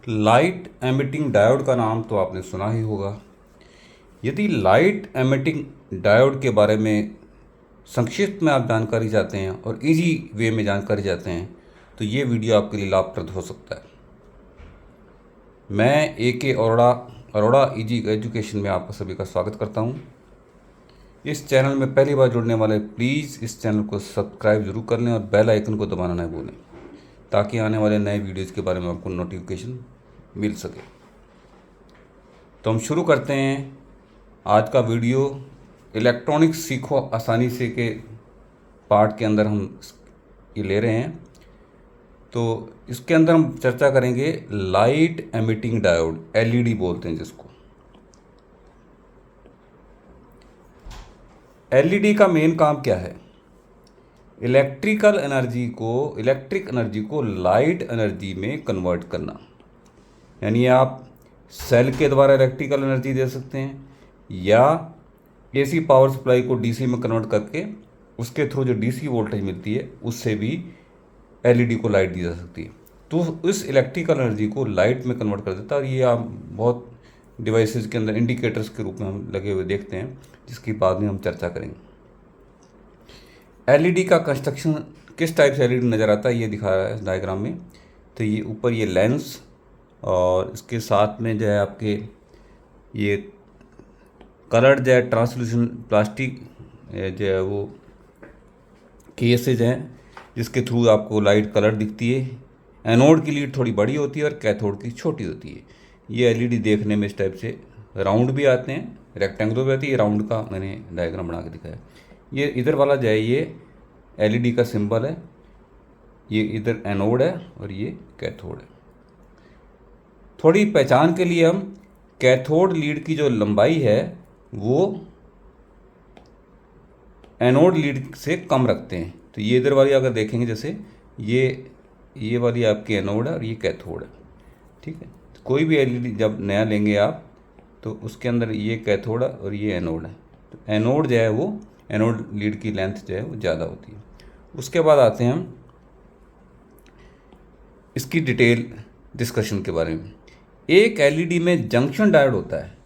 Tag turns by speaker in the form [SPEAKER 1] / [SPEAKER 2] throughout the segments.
[SPEAKER 1] Light emitting diode का नाम तो आपने सुना ही होगा। यदि लाइट एमिटिंग डायोड के बारे में संक्षिप्त में आप जानकारी चाहते हैं और इजी वे में जानकारी चाहते हैं तो ये वीडियो आपके लिए लाभप्रद हो सकता है। मैं AK अरोड़ा इजी एजुकेशन में आपका सभी का स्वागत करता हूँ। इस चैनल में पहली बार जुड़ने वाले प्लीज़ इस चैनल को सब्सक्राइब जरूर कर लें और बेल आइकन को दबाना नहीं भूलें ताकि आने वाले नए वीडियोज़ के बारे में आपको नोटिफिकेशन मिल सके। तो हम शुरू करते हैं आज का वीडियो। इलेक्ट्रॉनिक्स सीखो आसानी से के पार्ट के अंदर हम ये ले रहे हैं। तो इसके अंदर हम चर्चा करेंगे लाइट एमिटिंग डायोड, LED बोलते हैं जिसको। LED का मेन काम क्या है? इलेक्ट्रिक एनर्जी को लाइट एनर्जी में कन्वर्ट करना। यानी आप सेल के द्वारा इलेक्ट्रिकल एनर्जी दे सकते हैं या AC पावर सप्लाई को DC में कन्वर्ट करके उसके थ्रू जो DC वोल्टेज मिलती है उससे भी LED को लाइट दी जा सकती है। तो इस इलेक्ट्रिकल एनर्जी को लाइट में कन्वर्ट कर देता है। और ये आप बहुत डिवाइसेस के अंदर इंडिकेटर्स के रूप में हम लगे हुए देखते हैं, जिसकी बाद में हम चर्चा करेंगे। LED का कंस्ट्रक्शन किस टाइप से LED नज़र आता है ये दिखाया है इस डायग्राम में। तो ये ऊपर ये लेंस और इसके साथ में जो है आपके ये कलर्ड जो है ट्रांसल्यूशन प्लास्टिक जो है वो केसेज हैं जिसके थ्रू आपको लाइट कलर दिखती है। एनोड की लीड थोड़ी बड़ी होती है और कैथोड की छोटी होती है। ये LED देखने में इस टाइप से राउंड भी आते हैं, रेक्टेंगुलर भी आती है। राउंड का मैंने डायग्राम बना के दिखाया। ये इधर वाला जो है ये LED का सिंबल है, ये इधर एनोड है और ये कैथोड है। थोड़ी पहचान के लिए हम कैथोड लीड की जो लंबाई है वो एनोड लीड से कम रखते हैं। तो ये इधर वाली अगर देखेंगे, जैसे ये वाली आपकी एनोड है और ये कैथोड है, ठीक है। तो कोई भी LED जब नया लेंगे आप तो उसके अंदर ये कैथोड है और ये एनोड है। तो एनोड जो है वो एनोड लीड की लेंथ जो है वो ज़्यादा होती है। उसके बाद आते हैं हम इसकी डिटेल डिस्कशन के बारे में। एक LED में जंक्शन डायोड होता है।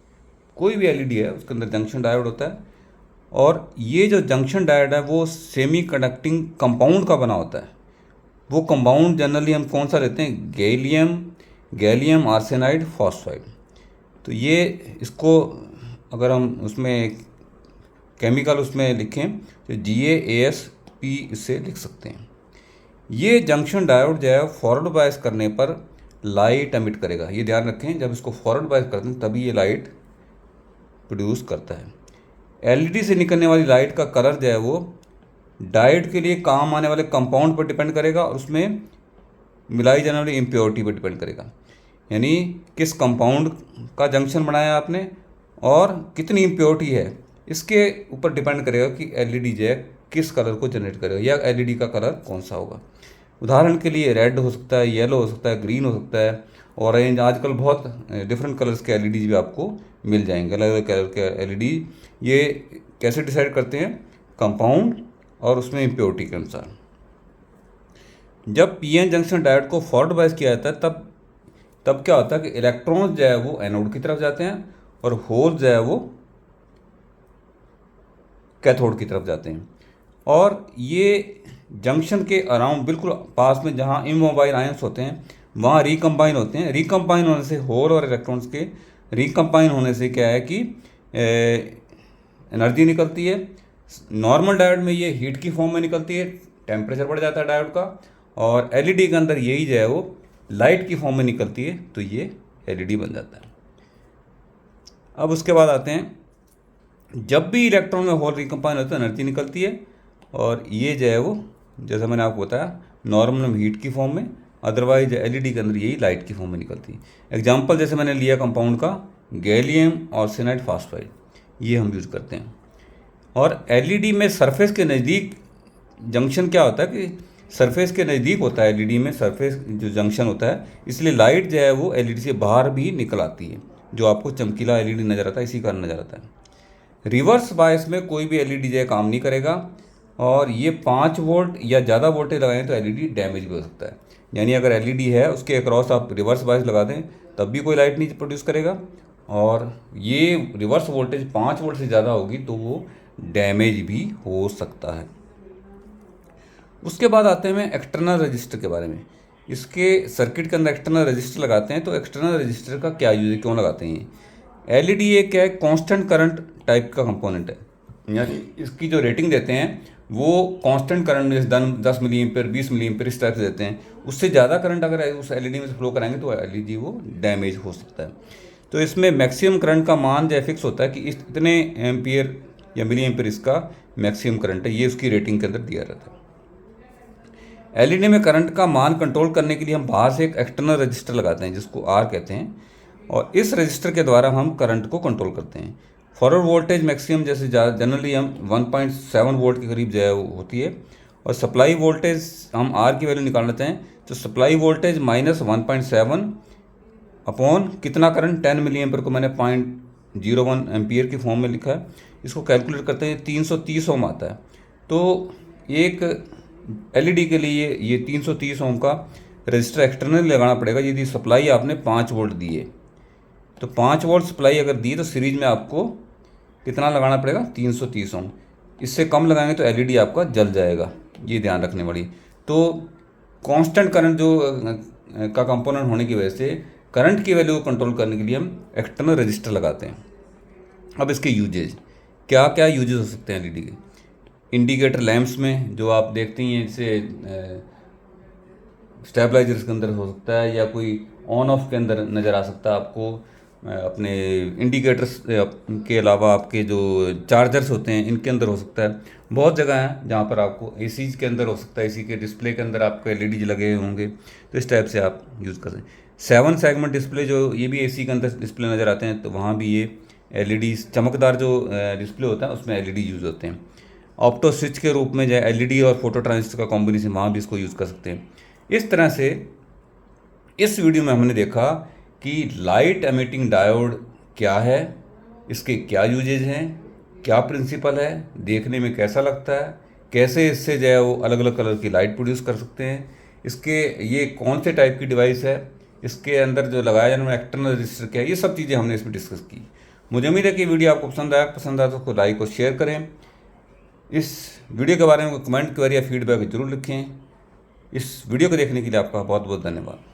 [SPEAKER 1] कोई भी LED है उसके अंदर जंक्शन डायोड होता है और ये जो जंक्शन डायोड है वो सेमी कंडक्टिंग कंपाउंड का बना होता है। वो कंपाउंड जनरली हम कौन सा लेते हैं? Gallium arsenide phosphide. तो ये इसको अगर हम उसमें केमिकल उसमें लिखें तो GaAsP इससे लिख सकते हैं। ये जंक्शन डायोड जो है फॉरवर्ड बायस करने पर लाइट एमिट करेगा। ये ध्यान रखें, जब इसको फॉरवर्ड बायस करते हैं तभी ये लाइट प्रोड्यूस करता है। LED से निकलने वाली लाइट का कलर जो है वो डायोड के लिए काम आने वाले कंपाउंड पर डिपेंड करेगा और उसमें मिलाई जाने वाली इम्प्योरिटी पर डिपेंड करेगा। यानी किस कंपाउंड का जंक्शन बनाया आपने और कितनी इम्प्योरिटी है, इसके ऊपर डिपेंड करेगा कि LED जो है किस कलर को जनरेट करेगा या LED का कलर कौन सा होगा। उदाहरण के लिए रेड हो सकता है, येलो हो सकता है, ग्रीन हो सकता है, ऑरेंज। आजकल बहुत डिफरेंट कलर्स के LED भी आपको मिल जाएंगे, अलग अलग कलर के LED। ये कैसे डिसाइड करते हैं? कंपाउंड और उसमें इम्प्योरिटी के अनुसार। जब PN जंक्शन डायोड को फॉरवर्ड बायस किया जाता है तब क्या होता है कि इलेक्ट्रॉन्स जो है वो एनोड की तरफ जाते हैं और होल जो है वो कैथोड की तरफ जाते हैं। और ये जंक्शन के अराउंड बिल्कुल पास में जहाँ इमोबाइल आयंस होते हैं वहाँ रिकम्बाइन होते हैं। रिकम्बाइन होने से होल और इलेक्ट्रॉन्स के रिकम्बाइन होने से क्या है कि एनर्जी निकलती है। नॉर्मल डायोड में ये हीट की फॉर्म में निकलती है, टेम्परेचर बढ़ जाता है डायोड का। और LED के अंदर यही जो है वो लाइट की फॉर्म में निकलती है, तो ये LED बन जाता है। अब उसके बाद आते हैं, जब भी इलेक्ट्रॉन में होल रिकम्बाइन होता है एनर्जी निकलती है और ये जो है वो जैसा मैंने आपको बताया नॉर्मल में हीट की फॉर्म में, अदरवाइज LED के अंदर यही लाइट की फॉर्म में निकलती है। एग्जांपल जैसे मैंने लिया कंपाउंड का गैलियम आर्सेनाइड फॉस्फाइड, ये हम यूज़ करते हैं। और LED में सरफेस के नज़दीक जंक्शन क्या होता है कि सरफेस के नज़दीक होता है LED में सरफेस जो जंक्शन होता है, इसलिए लाइट जो है वो LED से बाहर भी निकल आती है। जो आपको चमकीला LED नज़र आता है इसी कारण नज़र आता है। रिवर्स बायस में कोई भी LED जो है काम नहीं करेगा और ये 5 वोल्ट या ज़्यादा वोल्टेज लगाएं तो LED डैमेज भी हो सकता है। यानी अगर एलईडी है उसके अक्रॉस आप रिवर्स बायस लगा दें तब भी कोई लाइट नहीं प्रोड्यूस करेगा, और ये रिवर्स वोल्टेज 5 वोल्ट से ज़्यादा होगी तो वो डैमेज भी हो सकता है। उसके बाद आते हैं एक्सटर्नल रजिस्टर के बारे में। इसके सर्किट के अंदर एक्सटर्नल रजिस्टर लगाते हैं, तो एक्सटर्नल रजिस्टर का क्या यूज है, क्यों लगाते हैं? एलईडी एक क्या है, कांस्टेंट करंट टाइप का कंपोनेंट है, यानी इसकी जो रेटिंग देते हैं वो कांस्टेंट करंट जैसे 10 मिली एम्पेयर 20 मिली एम्पेयर इस टाइप से देते हैं। उससे ज़्यादा करंट अगर उस एलईडी में से फ्लो कराएंगे तो एलईडी वो डैमेज हो सकता है। तो इसमें मैक्सिमम करंट का मान जो फिक्स होता है कि इतने एम्पियर या मिली एम्पियर इसका मैक्सिमम करंट है, ये उसकी रेटिंग के अंदर दिया रहता है। एलईडी में करंट का मान कंट्रोल करने के लिए हम बाहर से एक एक्सटर्नल रजिस्टर लगाते हैं जिसको आर कहते हैं, और इस रजिस्टर के द्वारा हम करंट को कंट्रोल करते हैं। फॉरवर्ड वोल्टेज मैक्सिमम जैसे जनरली हम 1.7 वोल्ट के करीब जो है होती है, और सप्लाई वोल्टेज हम आर की वैल्यू निकाल लेते हैं, तो सप्लाई वोल्टेज -1.7 अपॉन कितना करंट 10 मिली एम्पियर को मैंने 0.01 एम्पियर की फॉर्म में लिखा है, इसको कैलकुलेट करते हैं 330 ओम आता है। तो एक एलईडी के लिए ये 330 ओम का रजिस्टर एक्सटर्नल लगाना पड़ेगा। यदि सप्लाई आपने 5 वोल्ट दी है तो 5 वोल्ट सप्लाई अगर दी तो सीरीज में आपको कितना लगाना पड़ेगा, 330 ओम। इससे कम लगाएंगे तो एलईडी आपका जल जाएगा, ये ध्यान रखने वाली। तो कांस्टेंट करंट जो का कंपोनेंट होने की वजह से करंट की वैल्यू को कंट्रोल करने के लिए हम एक्सटर्नल रजिस्टर लगाते हैं। अब इसके यूजेज क्या क्या यूजेज हो सकते हैं एलईडी के? इंडिकेटर लैंप्स में जो आप देखते हैं जैसे स्टेबलाइजर्स के अंदर हो सकता है, या कोई ऑन ऑफ के अंदर नज़र आ सकता है आपको। अपने इंडिकेटर्स के अलावा आपके जो चार्जर्स होते हैं इनके अंदर हो सकता है। बहुत जगह हैं जहाँ पर आपको एसी के अंदर हो सकता है, एसी के डिस्प्ले के अंदर आपको एलईडी लगे होंगे, तो इस टाइप से आप यूज़ कर सकते हैं। 7 सेगमेंट डिस्प्ले जो ये भी एसी के अंदर डिस्प्ले नज़र आते हैं, तो वहाँ भी ये एलईडी चमकदार जो डिस्प्ले होता है उसमें एलईडी यूज़ होते हैं। ऑप्टो स्विच के रूप में जो है एलईडी और फोटो ट्रांजिस्टर का कॉम्बिनेशन, वहाँ भी इसको यूज़ कर सकते हैं। इस तरह से इस वीडियो में हमने देखा कि लाइट एमिटिंग डायोड क्या है, इसके क्या यूजेज हैं, क्या प्रिंसिपल है, देखने में कैसा लगता है, कैसे इससे जो है वो अलग अलग कलर की लाइट प्रोड्यूस कर सकते हैं, इसके ये कौन से टाइप की डिवाइस है, इसके अंदर जो लगाया जाने वाला एक्सटर्नल रजिस्टर क्या है, ये सब चीज़ें हमने इसमें डिस्कस की। मुझे उम्मीद है कि वीडियो आपको पसंद आया तो उसको लाइक और शेयर करें। इस वीडियो के बारे में कमेंट करिए या फीडबैक जरूर लिखें। इस वीडियो को देखने के लिए आपका बहुत बहुत धन्यवाद।